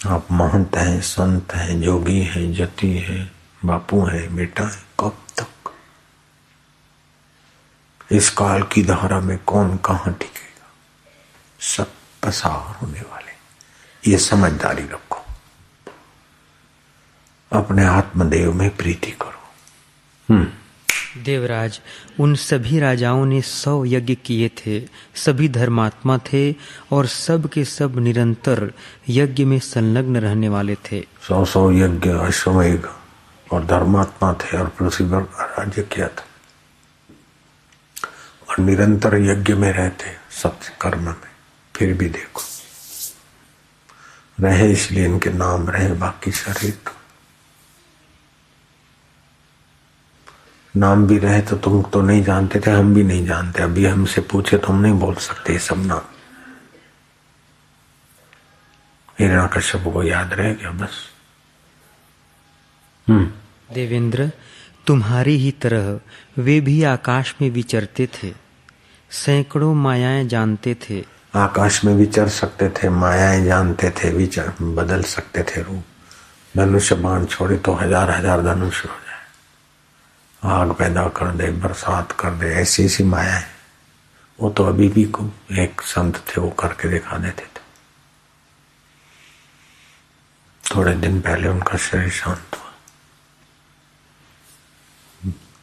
आप महंत हैं, संत हैं, जोगी हैं, जति हैं, बापू हैं, बेटा है, कब तक? इस काल की धारा में कौन कहाँ टिकेगा? सब पसार होने वाले। ये समझदारी रखो, अपने आत्मदेव में प्रीति करो। देवराज, उन सभी राजाओं ने 100 यज्ञ किए थे, सभी धर्मात्मा थे और सब के सब निरंतर यज्ञ में संलग्न रहने वाले थे। 100 यज्ञ अश्वमेघ और धर्मात्मा थे और पृथ्वी पर राज्य किया था और निरंतर यज्ञ में रहते सत्य कर्म में। फिर भी देखो, रहे इसलिए इनके नाम रहे, बाकी शरीर तो नाम भी रहे तो तुम तो नहीं जानते थे, हम भी नहीं जानते। अभी हमसे पूछे तो हम नहीं बोल सकते ये सब नाम। हिरण्यकश्यप को याद रहे क्या? बस। देवेंद्र, तुम्हारी ही तरह वे भी आकाश में विचरते थे, सैकड़ों मायाएं जानते थे। आकाश में विचर सकते थे, मायाएं जानते थे, विचर बदल सकते थे रूप। धनुष्य बाण छोड़े तो हजार धनुष हो जाए, आग पैदा कर दे, बरसात कर दे, ऐसी ऐसी माया है। वो तो अभी भी को एक संत थे, वो करके दिखा देते थे। थोड़े दिन पहले उनका शरीर शांत हुआ,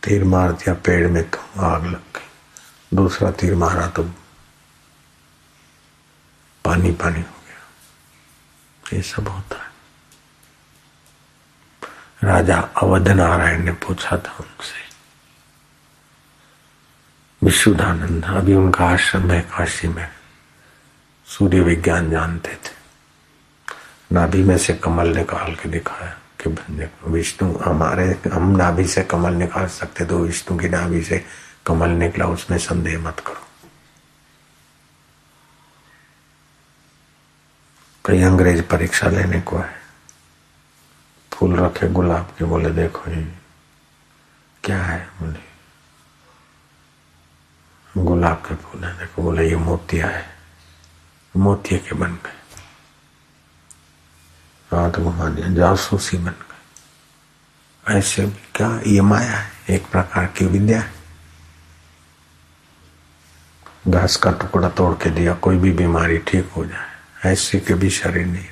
तीर मार दिया पेड़ में तो आग लग गई, दूसरा तीर मारा तो पानी पानी हो गया। ये सब होता है। राजा अवध नारायण ने पूछा था उनसे, विशुद्धानंद, अभी उनका आश्रम है काशी में, सूर्य विज्ञान जानते थे। नाभि में से कमल निकाल के दिखाया कि विष्णु हमारे, हम नाभि से कमल निकाल सकते तो विष्णु की नाभि से कमल निकला, उसमें संदेह मत करो। कई अंग्रेज परीक्षा लेने को है, फूल रखे गुलाब के, बोले देखो ये क्या है? बोले गुलाब के फूल है। देखो, बोले ये मोतिया है। मोतिये के बन गए, हाथ घुमा दिया, जासूसी बन गए। ऐसे भी क्या? ये माया है, एक प्रकार की विद्या है। घास का टुकड़ा तोड़ के दिया, कोई भी बीमारी ठीक हो जाए, ऐसे के भी शरीर नहीं रहे।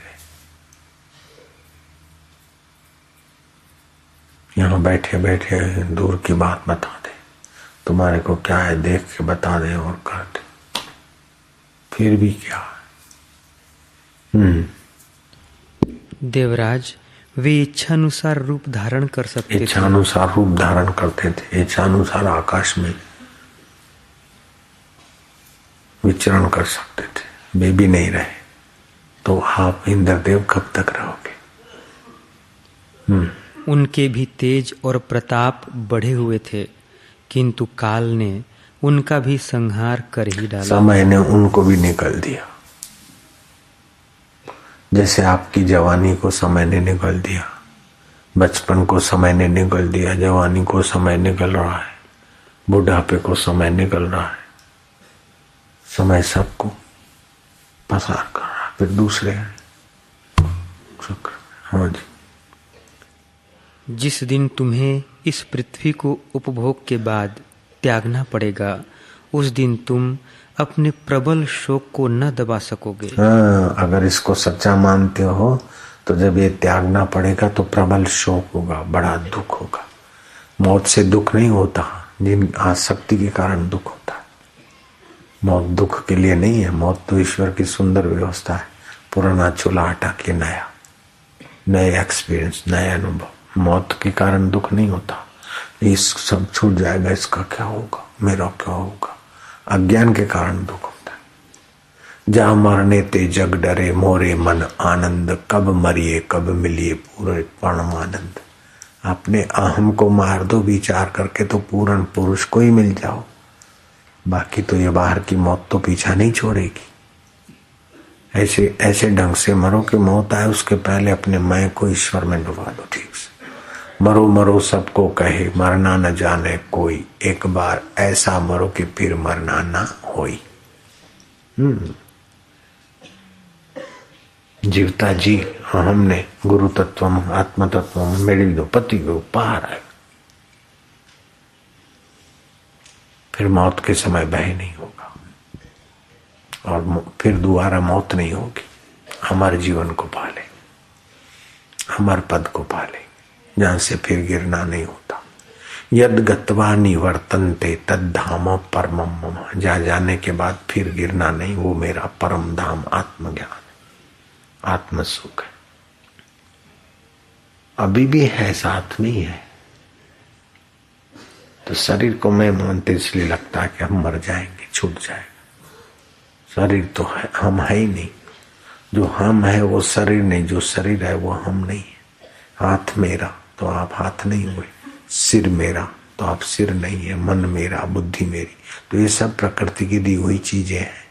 यहाँ बैठे बैठे दूर की बात बता दे, तुम्हारे को क्या है देख के बता दे और कर दे, फिर भी क्या? देवराज, वे इच्छानुसार रूप धारण कर सकते थे। इच्छानुसार रूप धारण करते थे, इच्छानुसार आकाश में विचरण कर सकते थे। वे भी नहीं रहे तो आप इंद्रदेव कब तक रहोगे? उनके भी तेज और प्रताप बढ़े हुए थे, किंतु काल ने उनका भी संहार कर ही डाला। समय ने उनको भी निकल दिया, जैसे आपकी जवानी को समय ने निकल दिया, बचपन को समय ने निकल दिया, जवानी को समय निकल रहा है, बुढ़ापे को समय निकल रहा है। समय सबको पसार कर रहा है, फिर दूसरे शुक्र। हाँ जी। जिस दिन तुम्हें इस पृथ्वी को उपभोग के बाद त्यागना पड़ेगा, उस दिन तुम अपने प्रबल शोक को न दबा सकोगे। हाँ, अगर इसको सच्चा मानते हो तो जब ये त्यागना पड़ेगा तो प्रबल शोक होगा, बड़ा दुख होगा। मौत से दुख नहीं होता, जिन आसक्ति के कारण दुख होता है। मौत दुख के लिए नहीं है, मौत तो ईश्वर की सुंदर व्यवस्था है। पुराना चूल्हा हटा के नए एक्सपीरियंस, नए अनुभव। मौत के कारण दुख नहीं होता, इस सब छूट जाएगा, इसका क्या होगा, मेरा क्या होगा। अज्ञान के कारण दुख होता है। जा मरने ते जग डरे, मोरे मन आनंद, कब मरिए कब मिलिए पूरे परमानंद। अपने अहम को मार दो विचार करके तो पूर्ण पुरुष को ही मिल जाओ, बाकी तो ये बाहर की मौत तो पीछा नहीं छोड़ेगी। ऐसे ढंग से मरो कि मौत आए उसके पहले अपने मैं को ईश्वर में डुबा दो। ठीक से मरो मरो सबको कहे, मरना न जाने कोई, एक बार ऐसा मरो कि फिर मरना ना होई। जीवता जी हमने गुरु तत्व आत्म तत्व मेरी दो पति को पार है, फिर मौत के समय भय नहीं होगा और फिर दोबारा मौत नहीं होगी। हमारे जीवन को पाले, हमारे पद को पाले, जहां से फिर गिरना नहीं होता। यद गत्वा निवर्तन्ते तद धाम परमम मम, जा जाने के बाद फिर गिरना नहीं, वो मेरा परम धाम आत्मज्ञान, आत्म सुख है। अभी भी है, साथ में ही है। तो शरीर को मैं मानते इसलिए लगता है कि हम मर जाएंगे, छूट जाएगा। शरीर तो है, हम है ही नहीं। जो हम है वो शरीर नहीं, जो शरीर है वो हम नहीं है। हाथ मेरा तो आप हाथ नहीं हुए, सिर मेरा तो आप सिर नहीं है, मन मेरा, बुद्धि मेरी, तो ये सब प्रकृति की दी हुई चीजें हैं।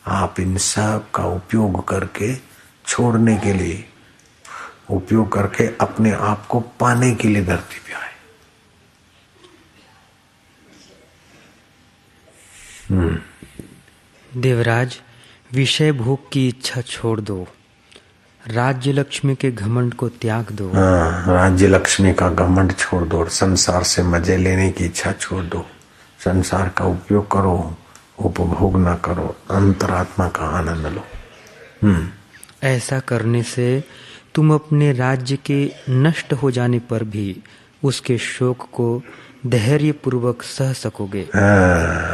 आप इन सब का उपयोग करके छोड़ने के लिए, उपयोग करके अपने आप को पाने के लिए धरती पे आए। देवराज, विषय भोग की इच्छा छोड़ दो, राज्य लक्ष्मी के घमंड को त्याग दो। हाँ, राज्य लक्ष्मी का घमंड छोड़ दो और संसार से मजे लेने की इच्छा छोड़ दो। संसार का उपयोग करो, उपभोग ना करो, अंतरात्मा का आनंद लो। ऐसा करने से तुम अपने राज्य के नष्ट हो जाने पर भी उसके शोक को धैर्य पूर्वक सह सकोगे।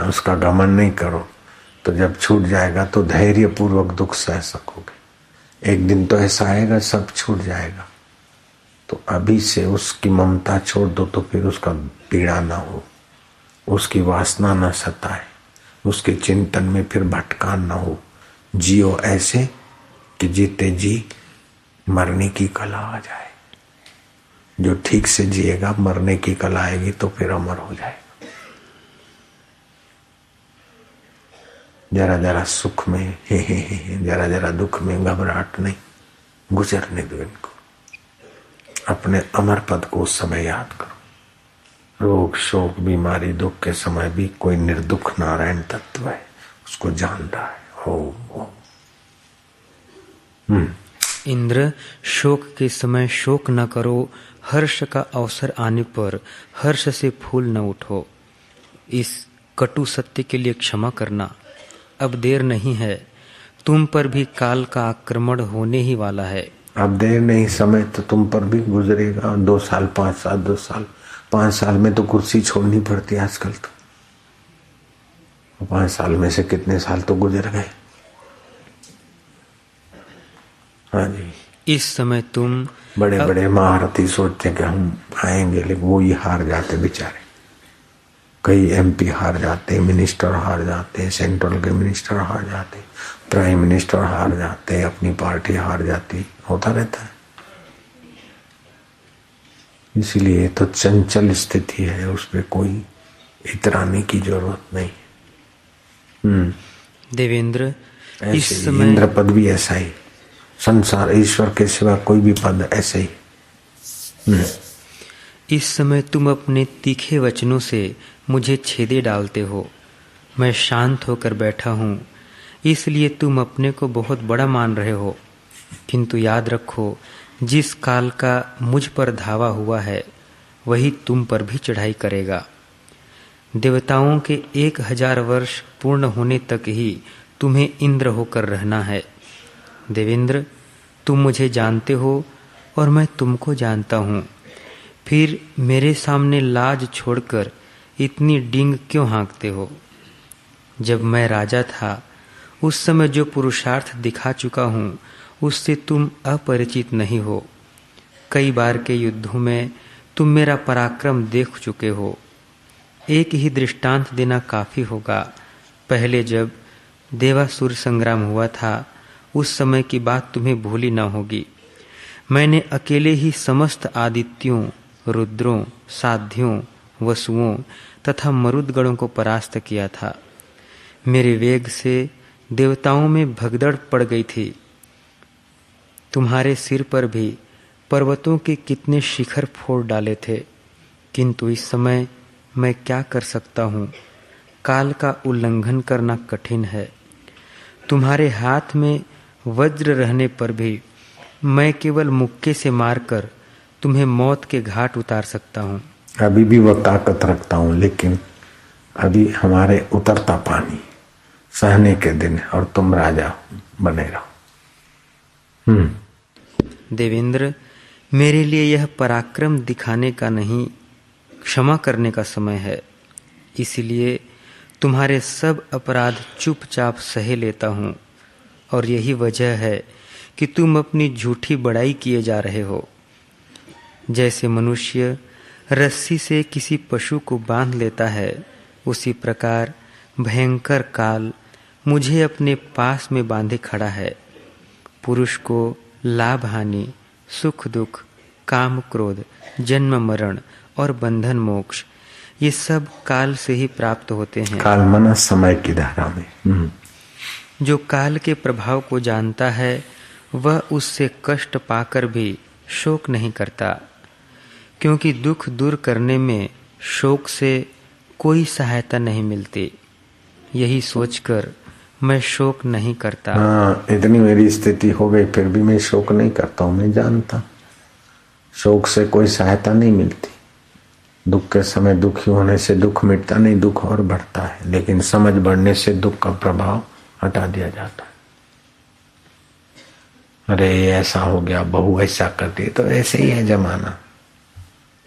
उसका घमंड नहीं करो, तो जब छूट जाएगा तो धैर्य पूर्वक दुख सह सकोगे। एक दिन तो ऐसा आएगा सब छूट जाएगा, तो अभी से उसकी ममता छोड़ दो, तो फिर उसका पीड़ा ना हो, उसकी वासना ना सताए, उसके चिंतन में फिर भटकान ना हो। जियो ऐसे कि जीते जी मरने की कला आ जाए। जो ठीक से जिएगा, मरने की कला आएगी तो फिर अमर हो जाएगा। जरा जरा सुख में हे, जरा जरा दुख में घबराहट नहीं, गुजरने दो इनको। अपने अमर पद को उस समय याद करो। रोग शोक बीमारी दुख के समय भी कोई निर्दुख नारायण तत्व है, उसको जान रहा है। हो इंद्र, शोक के समय शोक न करो, हर्ष का अवसर आने पर हर्ष से फूल न उठो। इस कटु सत्य के लिए क्षमा करना, अब देर नहीं है, तुम पर भी काल का आक्रमण होने ही वाला है। अब देर नहीं, समय तो तुम पर भी गुजरेगा। 2 साल 5 साल 2 साल 5 साल में तो कुर्सी छोड़नी पड़ती है आजकल। तो 5 साल में से कितने साल तो गुजर गए। हाँ जी, इस समय तुम बड़े बड़े महारथी सोचते हैं कि हम आएंगे, लेकिन वो ही हार जाते बेचारे। कई एमपी हार जाते, मिनिस्टर हार जाते, सेंट्रल के मिनिस्टर हार जाते, प्राइम मिनिस्टर हार जाते, अपनी पार्टी हार जाती, होता रहता है। इसलिए तो चंचल स्थिति है, उस पर कोई इतराने की जरूरत नहीं। देवेंद्र, इस समय इंद्र पद भी ऐसा ही, संसार ईश्वर के सिवा कोई भी पद ऐसे ही। इस समय तुम अपने तीखे वचनों से मुझे छेदे डालते हो। मैं शांत होकर बैठा हूँ, इसलिए तुम अपने को बहुत बड़ा मान रहे हो। किंतु याद रखो, जिस काल का मुझ पर धावा हुआ है वही तुम पर भी चढ़ाई करेगा। देवताओं के 1000 वर्ष पूर्ण होने तक ही तुम्हें इंद्र होकर रहना है। देवेंद्र, तुम मुझे जानते हो और मैं तुमको जानता हूँ, फिर मेरे सामने लाज छोड़कर इतनी डींग क्यों हाँकते हो? जब मैं राजा था उस समय जो पुरुषार्थ दिखा चुका हूँ उससे तुम अपरिचित नहीं हो। कई बार के युद्धों में तुम मेरा पराक्रम देख चुके हो। एक ही दृष्टांत देना काफी होगा। पहले जब देवासुर संग्राम हुआ था उस समय की बात तुम्हें भूली न होगी। मैंने अकेले ही समस्त आदित्यों, रुद्रों, साध्यों, वसुओं तथा मरुदगणों को परास्त किया था। मेरे वेग से देवताओं में भगदड़ पड़ गई थी। तुम्हारे सिर पर भी पर्वतों के कितने शिखर फोड़ डाले थे, किंतु इस समय मैं क्या कर सकता हूँ? काल का उल्लंघन करना कठिन है। तुम्हारे हाथ में वज्र रहने पर भी मैं केवल मुक्के से मारकर तुम्हें मौत के घाट उतार सकता हूँ। अभी भी वो ताकत रखता हूँ, लेकिन अभी हमारे उतरता पानी सहने के दिन और तुम राजा बने रहो। देवेंद्र, मेरे लिए यह पराक्रम दिखाने का नहीं, क्षमा करने का समय है। इसलिए तुम्हारे सब अपराध चुपचाप सहे लेता हूँ, और यही वजह है कि तुम अपनी झूठी बड़ाई किए जा रहे हो। जैसे मनुष्य रस्सी से किसी पशु को बांध लेता है, उसी प्रकार भयंकर काल मुझे अपने पास में बांधे खड़ा है। पुरुष को लाभ हानि, सुख दुख, काम क्रोध, जन्म मरण और बंधन मोक्ष, ये सब काल से ही प्राप्त होते हैं। काल मना समय की धारा में। जो काल के प्रभाव को जानता है, वह उससे कष्ट पाकर भी शोक नहीं करता, क्योंकि दुख दूर करने में शोक से कोई सहायता नहीं मिलती। यही सोचकर मैं शोक नहीं करता। हाँ, इतनी मेरी स्थिति हो गई फिर भी मैं शोक नहीं करता हूँ। मैं जानता शोक से कोई सहायता नहीं मिलती। दुख के समय दुखी होने से दुख मिटता नहीं, दुख और बढ़ता है। लेकिन समझ बढ़ने से दुख का प्रभाव हटा दिया जाता है। अरे ऐसा हो गया, बहू ऐसा करती, तो ऐसे ही है जमाना।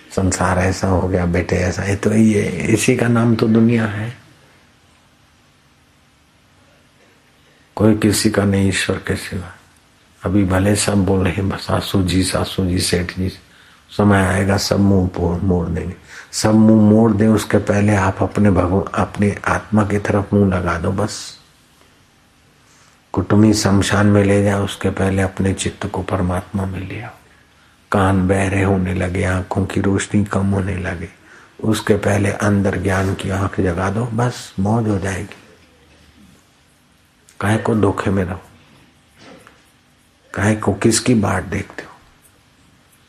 संसार ऐसा हो गया, बेटे ऐसा है, तो ये इसी का नाम तो दुनिया है। कोई किसी का नहीं ईश्वर के सिवा। अभी भले सब बोल रहे हैं सासू जी सेठ जी, समय आएगा सब मुंह मोड़ देंगे। सब मुंह मोड़ दे उसके पहले आप अपने आत्मा की तरफ मुंह लगा दो। बस कुटुंबी शमशान में ले जाओ, उसके पहले अपने चित्त को परमात्मा में ले आओ। कान बहरे होने लगे, आंखों की रोशनी कम होने लगे, उसके पहले अंदर ज्ञान की आंख जगा दो। बस मौज हो जाएगी। काहे को धोखे में रहो? काहे को किसकी बाट देखते हो?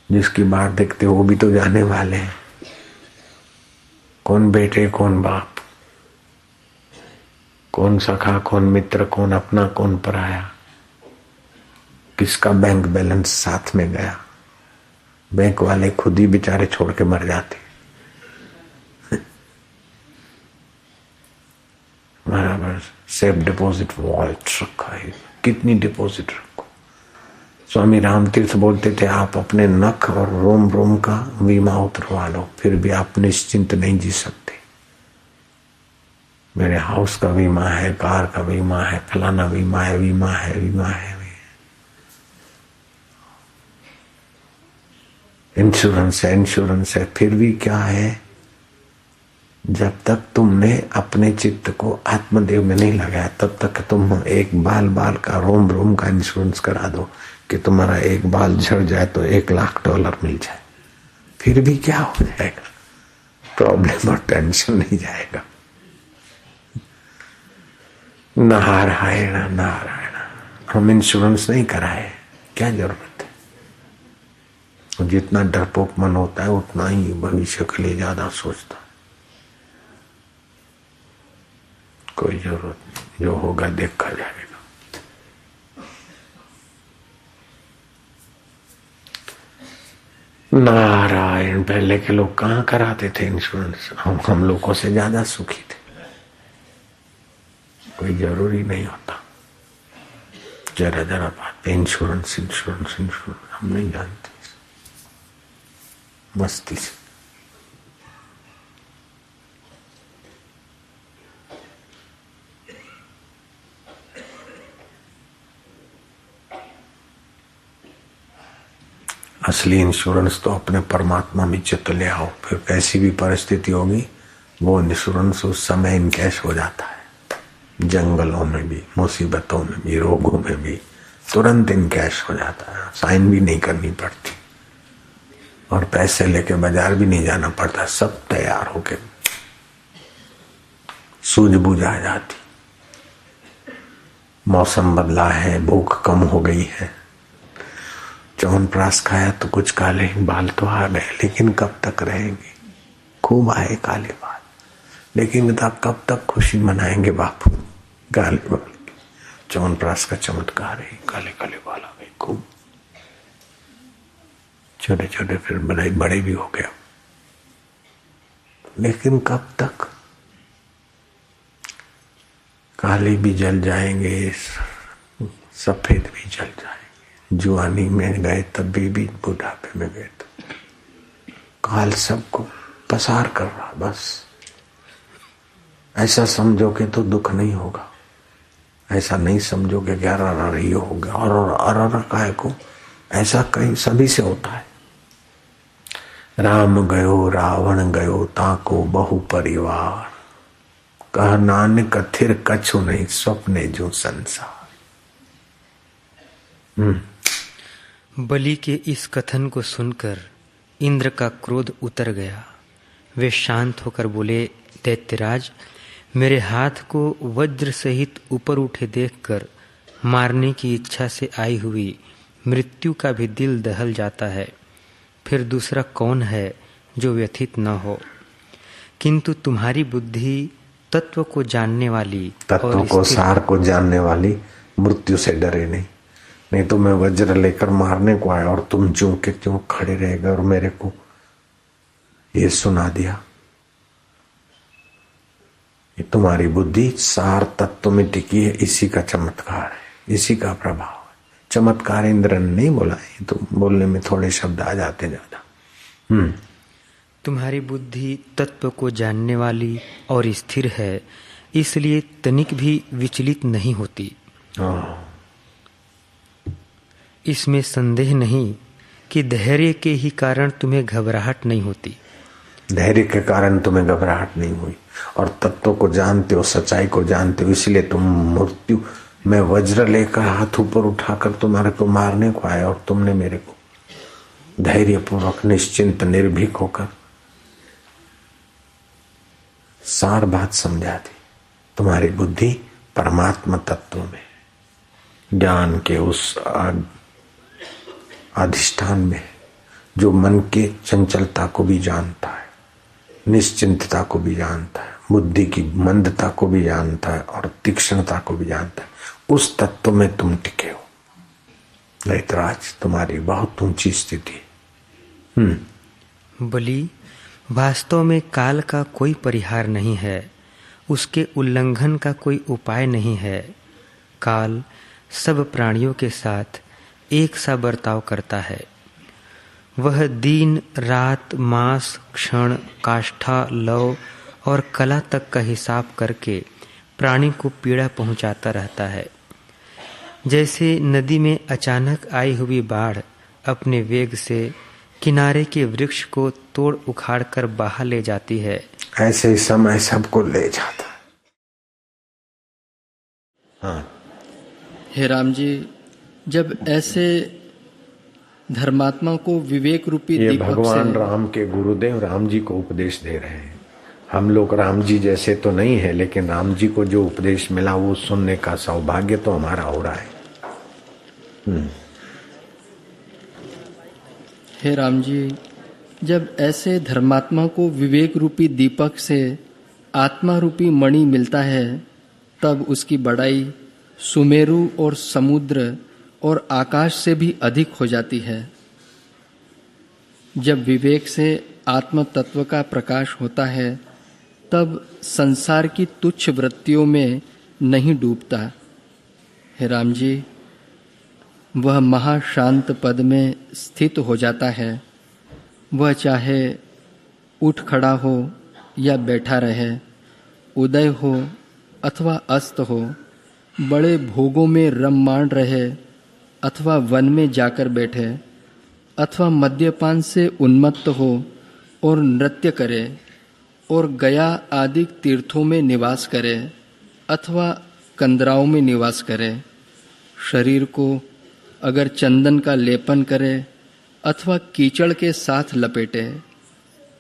जिसकी बाट देखते हो वो भी तो जाने वाले हैं। कौन बेटे, कौन बाप, कौन सखा, कौन मित्र, कौन अपना, कौन पराया, किसका बैंक बैलेंस साथ में गया। बैंक वाले खुद ही बेचारे छोड़ के मर जाते। बराबर सेफ डिपॉजिट वॉलेट रखा है, कितनी डिपॉजिट रखो। स्वामी रामतीर्थ बोलते थे, आप अपने नख और रोम रोम का बीमा उतरवा लो, फिर भी आप निश्चिंत नहीं जी सकते। मेरे हाउस का बीमा है, कार का बीमा है, फलाना बीमा है, बीमा है, बीमा है, इंश्योरेंस है, फिर भी क्या है? जब तक तुमने अपने चित्त को आत्मदेव में नहीं लगाया, तब तक तुम एक बाल का रोम रोम का इंश्योरेंस करा दो कि तुम्हारा एक बाल झड़ जाए तो $1,00,000 मिल जाए। फिर भी क्या हो जाएगा? प्रॉब्लम और टेंशन नहीं जाएगा। नारायण नारायण। हम इंश्योरेंस नहीं कराए, क्या जरूरत है? जितना डरपोक मन होता है उतना ही भविष्य के लिए ज्यादा सोचता। कोई जरूरत नहीं, जो होगा देखा जाएगा। नारायण। पहले के लोग कहाँ कराते थे इंश्योरेंस? हम लोगों से ज्यादा सुखी थे। कोई जरूरी नहीं होता। जरा बात इंश्योरेंस हम नहीं जानते, मस्ती से। असली इंश्योरेंस तो अपने परमात्मा में चित्त ले आओ, फिर कैसी भी परिस्थिति होगी वो इंश्योरेंस उस समय इनकैश हो जाता है। जंगलों में भी, मुसीबतों में भी, रोगों में भी तुरंत इनकैश हो जाता है। साइन भी नहीं करनी पड़ती और पैसे लेके बाजार भी नहीं जाना पड़ता। सब तैयार होके सूझबूझ आ जाती। मौसम बदला है, भूख कम हो गई है, च्यवनप्राश खाया तो कुछ काले बाल तो आ गए, लेकिन कब तक रहेंगे? खूब आए काले बाल, लेकिन कब तक खुशी मनाएंगे बापू? काले बाल च्यवनप्राश का चमत्कार है, काले काले बाल आ गए खूब, छोटे छोटे, फिर बड़े बड़े भी हो गया। लेकिन कब तक? काले भी जल जाएंगे, सफेद भी जल जाएंगे। जुआनी में गए तब भी बुढ़ापे में गए तब काल सबको पसार कर रहा। बस ऐसा समझोगे तो दुख नहीं होगा, ऐसा नहीं समझोगे कि अर ये होगा और अर काय को, ऐसा कहीं सभी से होता है। राम गयो रावण गयो ताको बहु परिवार, कह नानक थिर कछु नहीं स्वप्ने जो संसार। बलि के इस कथन को सुनकर इंद्र का क्रोध उतर गया। वे शांत होकर बोले, दैत्यराज, मेरे हाथ को वज्र सहित ऊपर उठे देखकर मारने की इच्छा से आई हुई मृत्यु का भी दिल दहल जाता है। फिर दूसरा कौन है जो व्यथित न हो? किंतु तुम्हारी बुद्धि तत्व को जानने वाली, तत्व को सार को जानने वाली मृत्यु से डरे नहीं तो मैं वज्र लेकर मारने को आया और तुम ज्यों के त्यों खड़े रह गए और मेरे को ये सुना दिया। ये तुम्हारी बुद्धि सार तत्व में टिकी है, इसी का चमत्कार है, इसी का प्रभाव है। चमत्कार इंद्र ने नहीं बोला, ये तो बोलने में थोड़े शब्द आ जाते ज्यादा। तुम्हारी बुद्धि तत्व को जानने वाली और स्थिर है, इसलिए तनिक भी विचलित नहीं होती। इसमें संदेह नहीं कि धैर्य के ही कारण तुम्हें घबराहट नहीं होती। धैर्य के कारण तुम्हें घबराहट नहीं हुई और तत्व को जानते हो, सच्चाई को जानते हो, इसलिए तुम मृत्यु में वज्र लेकर हाथ ऊपर उठाकर तुम्हारे को मारने को आया और तुमने मेरे को धैर्यपूर्वक निश्चिंत निर्भीक होकर सार बात समझा दी। तुम्हारी बुद्धि परमात्मा तत्व में, ज्ञान के उस अधिष्ठान में जो मन के चंचलता को भी जानता है, निश्चिंतता को भी जानता है, बुद्धि की मंदता को भी जानता है और तीक्ष्णता को भी जानता है, उस तत्व में तुम टिके हो। दैत्यराज, तुम्हारी बहुत ऊंची स्थिति है। बलि, वास्तव में काल का कोई परिहार नहीं है, उसके उल्लंघन का कोई उपाय नहीं है। काल सब प्राणियों के साथ एक सा बर्ताव करता है। वह दिन रात मास क्षण काष्ठा लव और कला तक का हिसाब करके प्राणी को पीड़ा पहुंचाता रहता है। जैसे नदी में अचानक आई हुई बाढ़ अपने वेग से किनारे के वृक्ष को तोड़ उखाड़ कर बहा ले जाती है, ऐसे ही समय सबको ले जाता है। हाँ। हे राम जी, जब ऐसे धर्मात्मा को विवेक रूपी ये दीपक भगवान से राम के गुरुदेव राम जी को उपदेश दे रहे हैं। हम लोग राम जी जैसे तो नहीं है, लेकिन राम जी को जो उपदेश मिला वो सुनने का सौभाग्य तो हमारा हो रहा है। हे राम जी, जब ऐसे धर्मात्मा को विवेक रूपी दीपक से आत्मा रूपी मणि मिलता है, तब उसकी बड़ाई सुमेरु और समुद्र और आकाश से भी अधिक हो जाती है। जब विवेक से आत्म तत्व का प्रकाश होता है, तब संसार की तुच्छ वृत्तियों में नहीं डूबता। हे राम जी, वह महाशांत पद में स्थित हो जाता है। वह चाहे उठ खड़ा हो या बैठा रहे, उदय हो अथवा अस्त हो, बड़े भोगों में रममाण रहे अथवा वन में जाकर बैठे, अथवा मद्यपान से उन्मत्त हो और नृत्य करे और गया आदि तीर्थों में निवास करे अथवा कंदराओं में निवास करे, शरीर को अगर चंदन का लेपन करे अथवा कीचड़ के साथ लपेटे,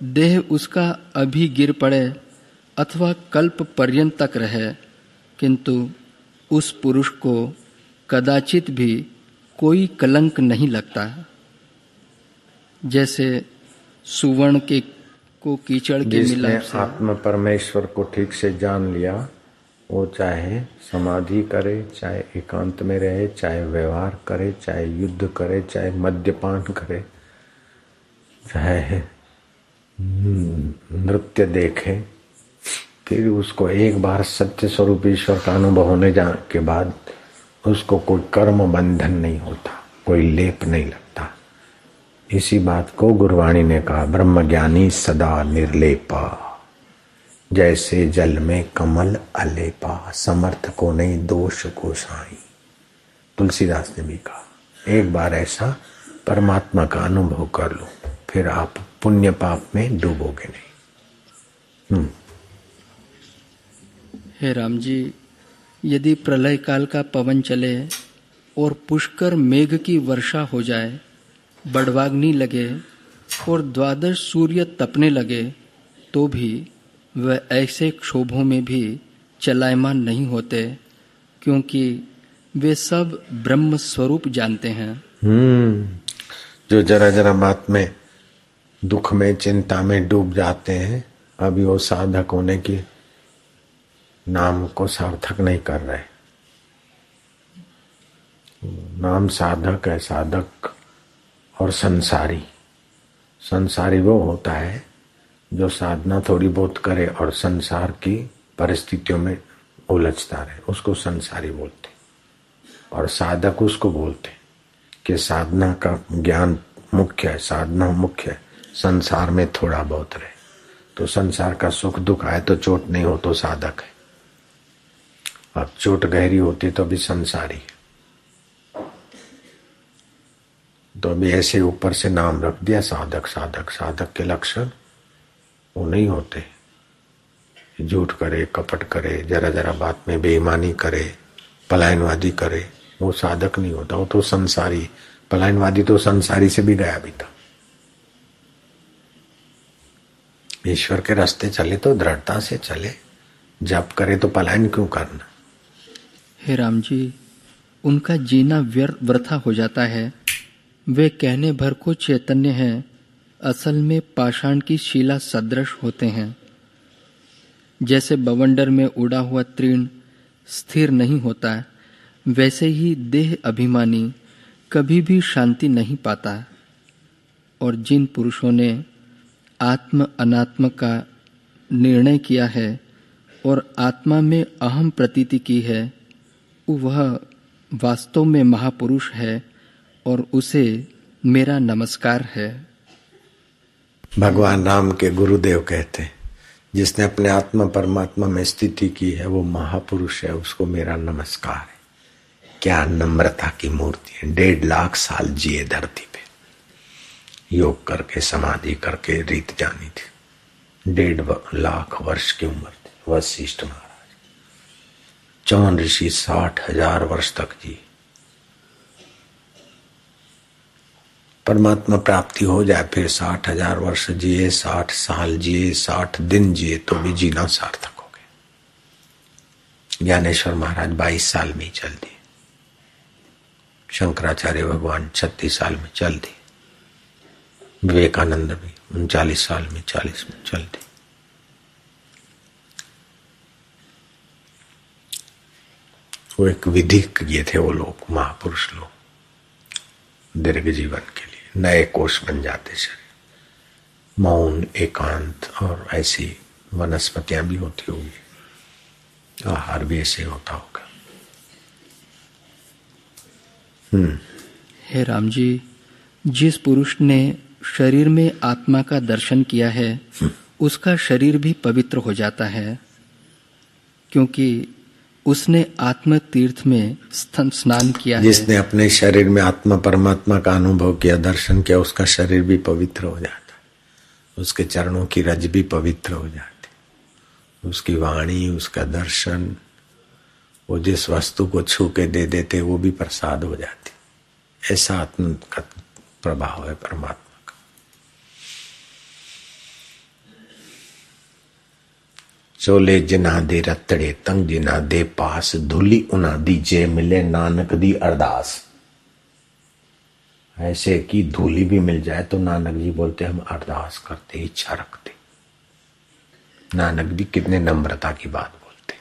देह उसका अभी गिर पड़े अथवा कल्प पर्यंत तक रहे, किंतु उस पुरुष को कदाचित भी कोई कलंक नहीं लगता। जैसे सुवर्ण के को कीचड़ के मिलाप से, आत्मा परमेश्वर को ठीक से जान लिया, वो चाहे समाधि करे, चाहे एकांत में रहे, चाहे व्यवहार करे, चाहे युद्ध करे, चाहे मद्यपान करे, चाहे नृत्य देखे, फिर उसको एक बार सत्य स्वरूप ईश्वर का अनुभव होने के बाद उसको कोई कर्म बंधन नहीं होता, कोई लेप नहीं लगता। इसी बात को गुरुवाणी ने कहा, ब्रह्मज्ञानी सदा निर्लेपा, जैसे जल में कमल अलेपा, समर्थ को नहीं दोष को साई। तुलसीदास ने भी कहा, एक बार ऐसा परमात्मा का अनुभव कर लो, फिर आप पुण्य पाप में डूबोगे नहीं। हे राम जी, यदि प्रलय काल का पवन चले और पुष्कर मेघ की वर्षा हो जाए, बड़वाग्नि लगे और द्वादश सूर्य तपने लगे, तो भी वह ऐसे क्षोभों में भी चलायमान नहीं होते, क्योंकि वे सब ब्रह्म स्वरूप जानते हैं। जो जरा जरा बात में दुख में चिंता में डूब जाते हैं, अभी वो साधक होने की नाम को सार्थक नहीं कर रहे। नाम साधक है, साधक और संसारी। संसारी वो होता है जो साधना थोड़ी बहुत करे और संसार की परिस्थितियों में उलझता रहे, उसको संसारी बोलते। और साधक उसको बोलते कि साधना का ज्ञान मुख्य है, साधना मुख्य है, संसार में थोड़ा बहुत रहे। तो संसार का सुख दुख आए तो चोट नहीं हो तो साधक है, अब चोट गहरी होती तो भी संसारी है। तो अभी ऐसे ऊपर से नाम रख दिया साधक। साधक साधक के लक्षण वो नहीं होते, झूठ करे, कपट करे, जरा जरा बात में बेईमानी करे, पलायनवादी करे, वो साधक नहीं होता, वो तो संसारी। पलायनवादी तो संसारी से भी गया भी था। ईश्वर के रास्ते चले तो दृढ़ता से चले, जप करे तो पलायन क्यों करना। हे राम जी, उनका जीना वृथा हो जाता है। वे कहने भर को चैतन्य हैं, असल में पाषाण की शिला सदृश होते हैं। जैसे बवंडर में उड़ा हुआ तृण स्थिर नहीं होता, वैसे ही देह अभिमानी कभी भी शांति नहीं पाता। और जिन पुरुषों ने आत्म अनात्म का निर्णय किया है और आत्मा में अहम प्रतीति की है, वह वास्तव में महापुरुष है और उसे मेरा नमस्कार है। भगवान राम के गुरुदेव कहते हैं, जिसने अपने आत्मा परमात्मा में स्थिति की है वो महापुरुष है, उसको मेरा नमस्कार है। क्या नम्रता की मूर्ति है। 1.5 लाख साल जिए धरती पे, योग करके समाधि करके रीत जानी थी। 1.5 लाख वर्ष की उम्र थी। वशिष्ठ महाराज, चौन ऋषि 60,000 वर्ष तक जिए। परमात्मा प्राप्ति हो जाए फिर 60,000 वर्ष जिए, 60 साल जिए, 60 दिन जिए, तो भी जीना सार्थक हो गया। ज्ञानेश्वर महाराज 22 साल में ही चल दिए। शंकराचार्य भगवान 36 साल में चल दिए। विवेकानंद भी 39 साल में 40 में चल दिए। वो एक विधि किए थे वो लोग, महापुरुष लोग, दीर्घ जीवन के लिए। नए कोष बन जाते शरीर। मौन, एकांत और ऐसी वनस्पतियां भी होती होगी, आहार भी ऐसे होता होगा। हे राम जी, जिस पुरुष ने शरीर में आत्मा का दर्शन किया है, उसका शरीर भी पवित्र हो जाता है, क्योंकि उसने आत्म तीर्थ में स्नान किया। जिसने अपने शरीर में आत्मा परमात्मा का अनुभव किया, दर्शन किया, उसका शरीर भी पवित्र हो जाता है। उसके चरणों की रज भी पवित्र हो जाती। उसकी वाणी, उसका दर्शन, वो जिस वस्तु को छू के दे देते वो भी प्रसाद हो जाती। ऐसा आत्म का प्रभाव है परमात्मा। चोले जिना दे रतड़े तंग जिना दे पास, धुली उना दी जे मिले नानक दी अरदास। ऐसे की धूली भी मिल जाए तो नानक जी बोलते हम अरदास करते, इच्छा रखते। नानक भी कितने नम्रता की बात बोलते।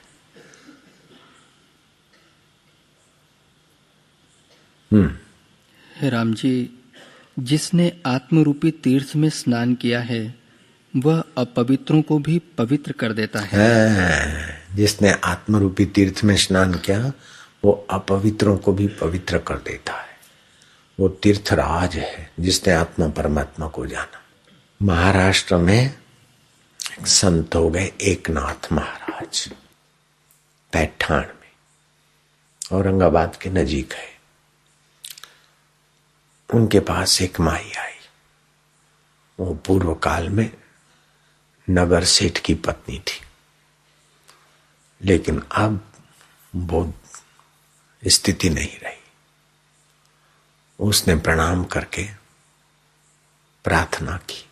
हे राम जी, जिसने आत्मरूपी तीर्थ में स्नान किया है वह अपवित्रों को भी पवित्र कर देता है। जिसने आत्मरूपी तीर्थ में स्नान किया वो अपवित्रों को भी पवित्र कर देता है। वो तीर्थराज है जिसने आत्मा परमात्मा को जाना। महाराष्ट्र में एक संत हो गए एकनाथ महाराज, पैठान में, औरंगाबाद के नजीक है। उनके पास एक माई आई। वो पूर्व काल में नगर सेठ की पत्नी थी, लेकिन अब बहुत स्थिति नहीं रही। उसने प्रणाम करके प्रार्थना की।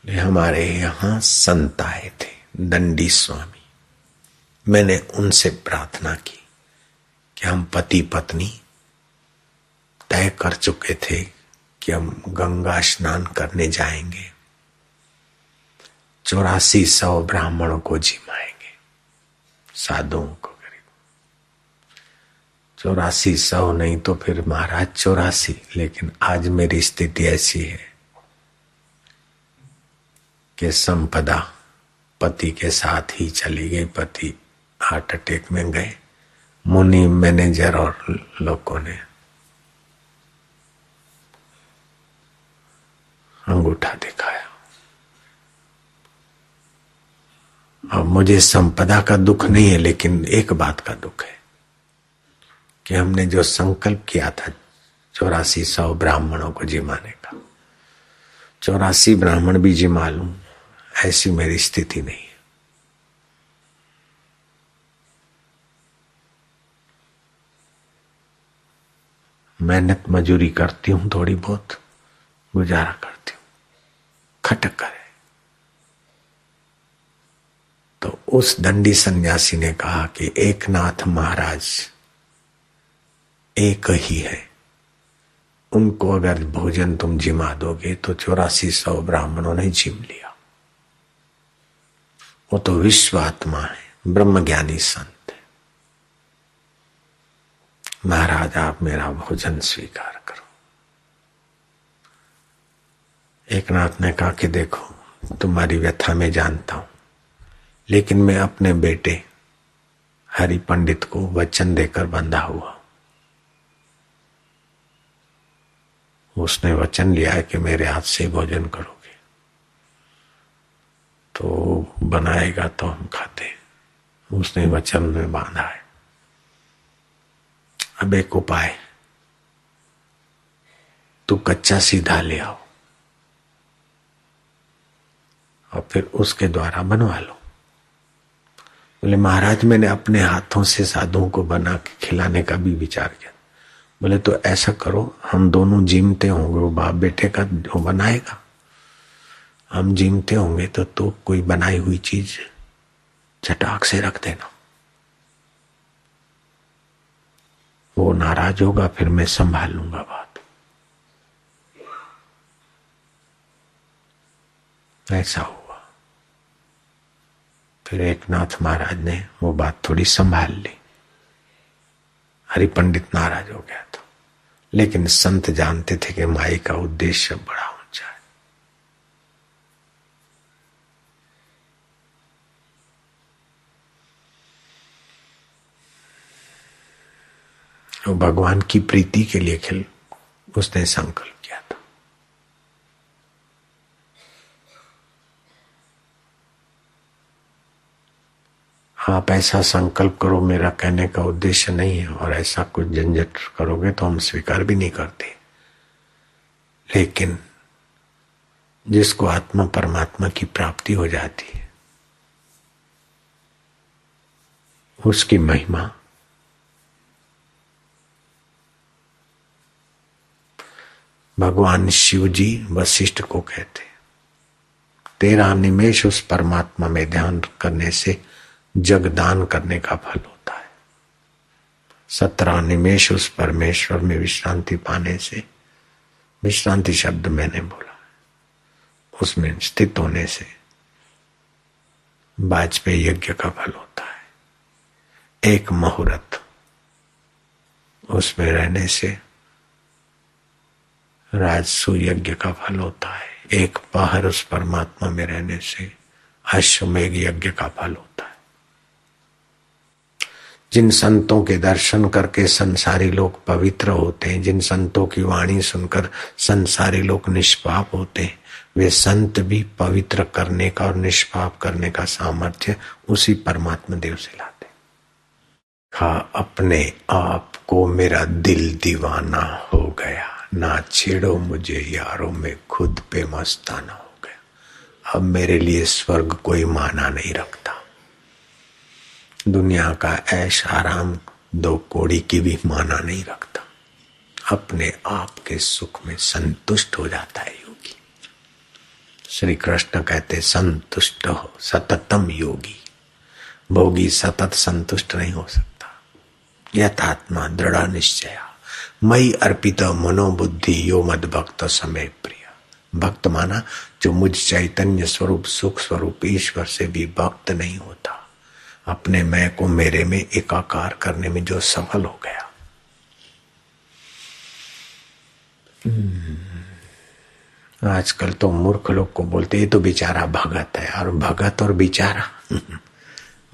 हमारे यहाँ संत आए थे, दंडी स्वामी। मैंने उनसे प्रार्थना की कि हम पति पत्नी तय कर चुके थे कि हम गंगा स्नान करने जाएंगे, 8400 ब्राह्मणों को जिमाएंगे, साधुओं को करीब 8400 नहीं तो फिर महाराज 84। लेकिन आज मेरी स्थिति ऐसी है कि संपदा पति के साथ ही चली गई। पति हार्ट अटैक में गए। मुनि मैनेजर और लोगों ने अंगूठा दिखाया। अब मुझे संपदा का दुख नहीं है, लेकिन एक बात का दुख है कि हमने जो संकल्प किया था 8400 ब्राह्मणों को जिमाने का, 84 ब्राह्मण भी जिमा लूं, ऐसी मेरी स्थिति नहीं है। मेहनत मजूरी करती हूं, थोड़ी बहुत गुजारा करती हूं, खटक करे। तो उस दंडी सन्यासी ने कहा कि एकनाथ महाराज एक ही है, उनको अगर भोजन तुम जिमा दोगे तो 8400 ब्राह्मणों ने जिम लिया। वो तो विश्व आत्मा है, ब्रह्मज्ञानी संत है। महाराज आप मेरा भोजन स्वीकार करो। एकनाथ ने कहा कि देखो तुम्हारी व्यथा में जानता हूं, लेकिन मैं अपने बेटे हरि पंडित को वचन देकर बंधा हुआ। उसने वचन लिया है कि मेरे हाथ से भोजन करोगे, तो बनाएगा तो हम खाते। उसने वचन में बांधा है। अब एक उपाय, तू कच्चा सीधा ले आओ और फिर उसके द्वारा बनवा लो। बोले महाराज मैंने अपने हाथों से साधुओं को बना के खिलाने का भी विचार किया। बोले तो ऐसा करो, हम दोनों जीमते होंगे, वो बाप बेटे का जो बनाएगा, हम जीमते होंगे तो कोई बनाई हुई चीज चटाक से रख देना। वो नाराज होगा, फिर मैं संभाल लूंगा बात। ऐसा हुआ। फिर एकनाथ महाराज ने वो बात थोड़ी संभाल ली। हरि पंडित नाराज हो गया था, लेकिन संत जानते थे कि माई का उद्देश्य बड़ा ऊंचा है। वो भगवान की प्रीति के लिए उसने संकल्प किया था। आप ऐसा संकल्प करो, मेरा कहने का उद्देश्य नहीं है, और ऐसा कुछ झंझट करोगे तो हम स्वीकार भी नहीं करते। लेकिन जिसको आत्मा परमात्मा की प्राप्ति हो जाती है, उसकी महिमा भगवान शिव जी वशिष्ठ को कहते, 13 निमेष उस परमात्मा में ध्यान करने से जगदान करने का फल होता है। 17 निमेष उस परमेश्वर में विश्रांति पाने से, विश्रांति शब्द मैंने बोला, उसमें स्थित होने से वाजपेयी यज्ञ का फल होता है। एक मुहूर्त उसमें रहने से राजसु यज्ञ का फल होता है। एक पहर उस परमात्मा में रहने से अश्वमेघ यज्ञ का फल होता है। जिन संतों के दर्शन करके संसारी लोग पवित्र होते हैं, जिन संतों की वाणी सुनकर संसारी लोग निष्पाप होते हैं, वे संत भी पवित्र करने का और निष्पाप करने का सामर्थ्य उसी परमात्मा देव से लाते। अपने आप को मेरा दिल दीवाना हो गया, ना छेड़ो मुझे यारों में खुद पे मस्ताना हो गया। अब मेरे लिए स्वर्ग कोई माना नहीं रखता, दुनिया का ऐश आराम 2 कौड़ी की भी माना नहीं रखता। अपने आप के सुख में संतुष्ट हो जाता है योगी। श्री कृष्ण कहते संतुष्ट हो सततम योगी। भोगी सतत संतुष्ट नहीं हो सकता। यथात्मा दृढ़ निश्चया मई अर्पित मनोबुद्धि यो मद भक्त समय प्रिय। भक्त माना जो मुझ चैतन्य स्वरूप सुख स्वरूप ईश्वर से भी भक्त नहीं होता, अपने मैं को मेरे में एकाकार करने में जो सफल हो गया। आजकल तो मूर्ख लोग को बोलते ये तो बेचारा भगत है, और भगत और बेचारा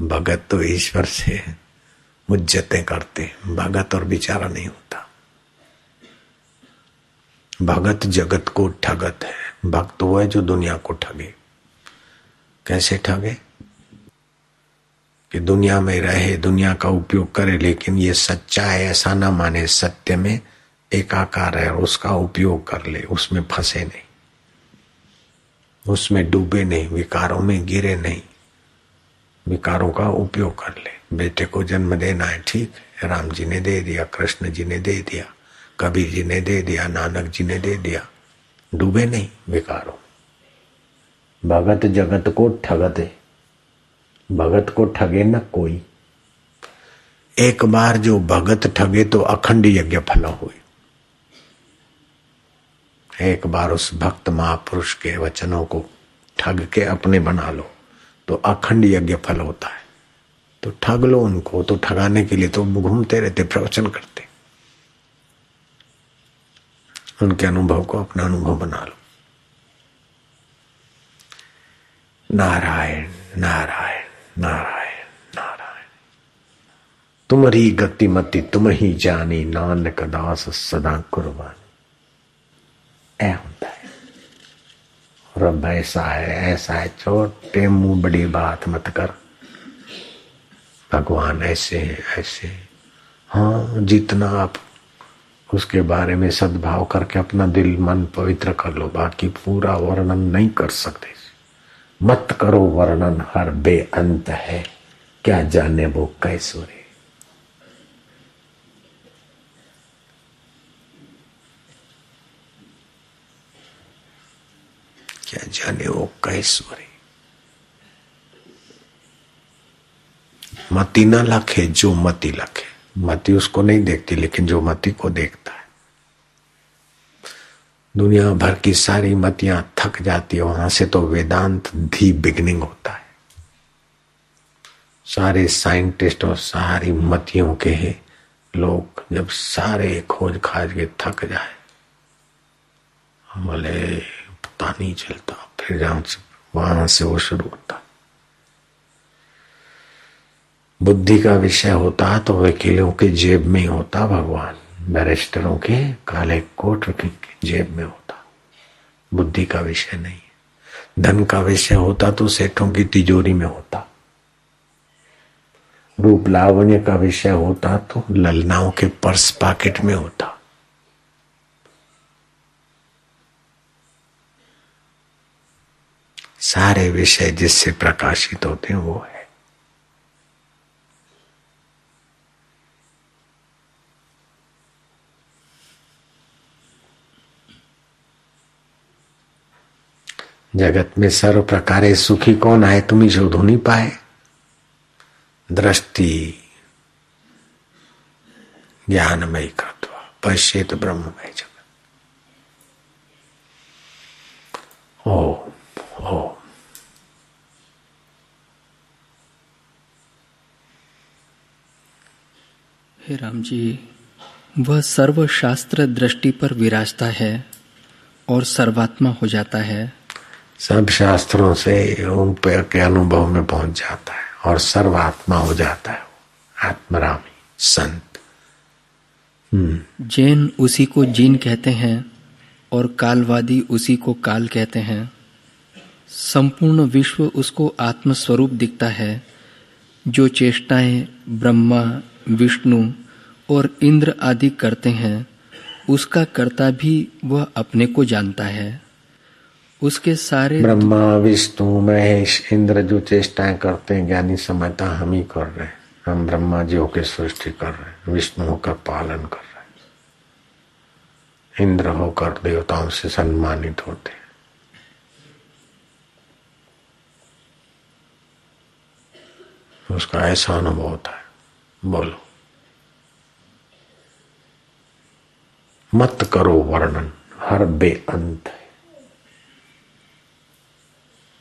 भगत तो ईश्वर से मुज्जतें करते, भगत और बेचारा नहीं होता। भगत जगत को ठगत है, भक्त वो है जो दुनिया को ठगे। कैसे ठगे? कि दुनिया में रहे, दुनिया का उपयोग करे, लेकिन ये सच्चा है ऐसा ना माने, सत्य में एकाकार है और उसका उपयोग कर ले, उसमें फंसे नहीं, उसमें डूबे नहीं, विकारों में गिरे नहीं, विकारों का उपयोग कर ले। बेटे को जन्म देना है, ठीक है, राम जी ने दे दिया, कृष्ण जी ने दे दिया, कबीर जी ने दे दिया, नानक जी ने दे दिया, डूबे नहीं विकारों। भगत जगत को ठगते, भगत को ठगे न कोई। एक बार जो भगत ठगे तो अखंड यज्ञ फल हुए। एक बार उस भक्त महापुरुष के वचनों को ठग के अपने बना लो तो अखंड यज्ञ फल होता है। तो ठग लो उनको, तो ठगाने के लिए तो घूमते रहते, प्रवचन करते, उनके अनुभव को अपना अनुभव बना लो। नारायण नारायण नारायण नारायण। तुम्हारी गतिमति तुम ही जानी, नानक दास सदा कुर्बानी। ऐ होता है। रब ऐसा है, छोटे मुंह बड़ी बात मत कर। भगवान ऐसे हैं, ऐसे हैं। हाँ, जितना आप उसके बारे में सद्भाव करके अपना दिल मन पवित्र कर लो, बाकी पूरा वर्णन नहीं कर सकते। मत करो वर्णन, हर बेअंत है, क्या जाने वो कैसुरे। क्या जाने वो कैसुरे। मति ना लखे जो मति लखे। मति उसको नहीं देखती, लेकिन जो मति को देखता है। दुनिया भर की सारी मतियां थक जाती है, वहां से तो वेदांत दी बिगनिंग होता है। सारे साइंटिस्ट और सारी मतियों के लोग जब सारे खोज खाज के थक जाए, बोले पता नहीं चलता, फिर जहां से वहां से वो शुरू होता। बुद्धि का विषय होता तो वकीलों के जेब में ही होता भगवान, बैरिस्टरों के काले कोट के जेब में होता। बुद्धि का विषय नहीं है। धन का विषय होता तो सेठों की तिजोरी में होता। रूप लावण्य का विषय होता तो ललनाओं के पर्स पॉकेट में होता। सारे विषय जिससे प्रकाशित होते हैं वो है। जगत में सर्व प्रकारे सुखी कौन है, तुम्ही शोधो नहीं पाए। दृष्टि ज्ञानमयी कृत्वा पश्येत ब्रह्ममय जगत। ओ हे राम जी, वह सर्वशास्त्र दृष्टि पर विराजता है और सर्वात्मा हो जाता है। सब शास्त्रों से उन पे के अनुभव में पहुंच जाता है और सर्वात्मा हो जाता है, आत्मरामी संत। जैन उसी को जीन कहते हैं और कालवादी उसी को काल कहते हैं। संपूर्ण विश्व उसको आत्मस्वरूप दिखता है। जो चेष्टाएं ब्रह्मा, विष्णु और इंद्र आदि करते हैं, उसका कर्ता भी वह अपने को जानता है। उसके सारे ब्रह्मा, विष्णु, महेश, इंद्र जो चेष्टाएं करते हैं, ज्ञानी समझता हम ही कर रहे हैं। हम ब्रह्मा जी होकर सृष्टि कर रहे हैं, विष्णु होकर पालन कर रहे हैं, इंद्र होकर देवताओं से सम्मानित होते हैं। उसका ऐसा अनुभव होता है। बोलो, मत करो वर्णन, हर बेअंत है।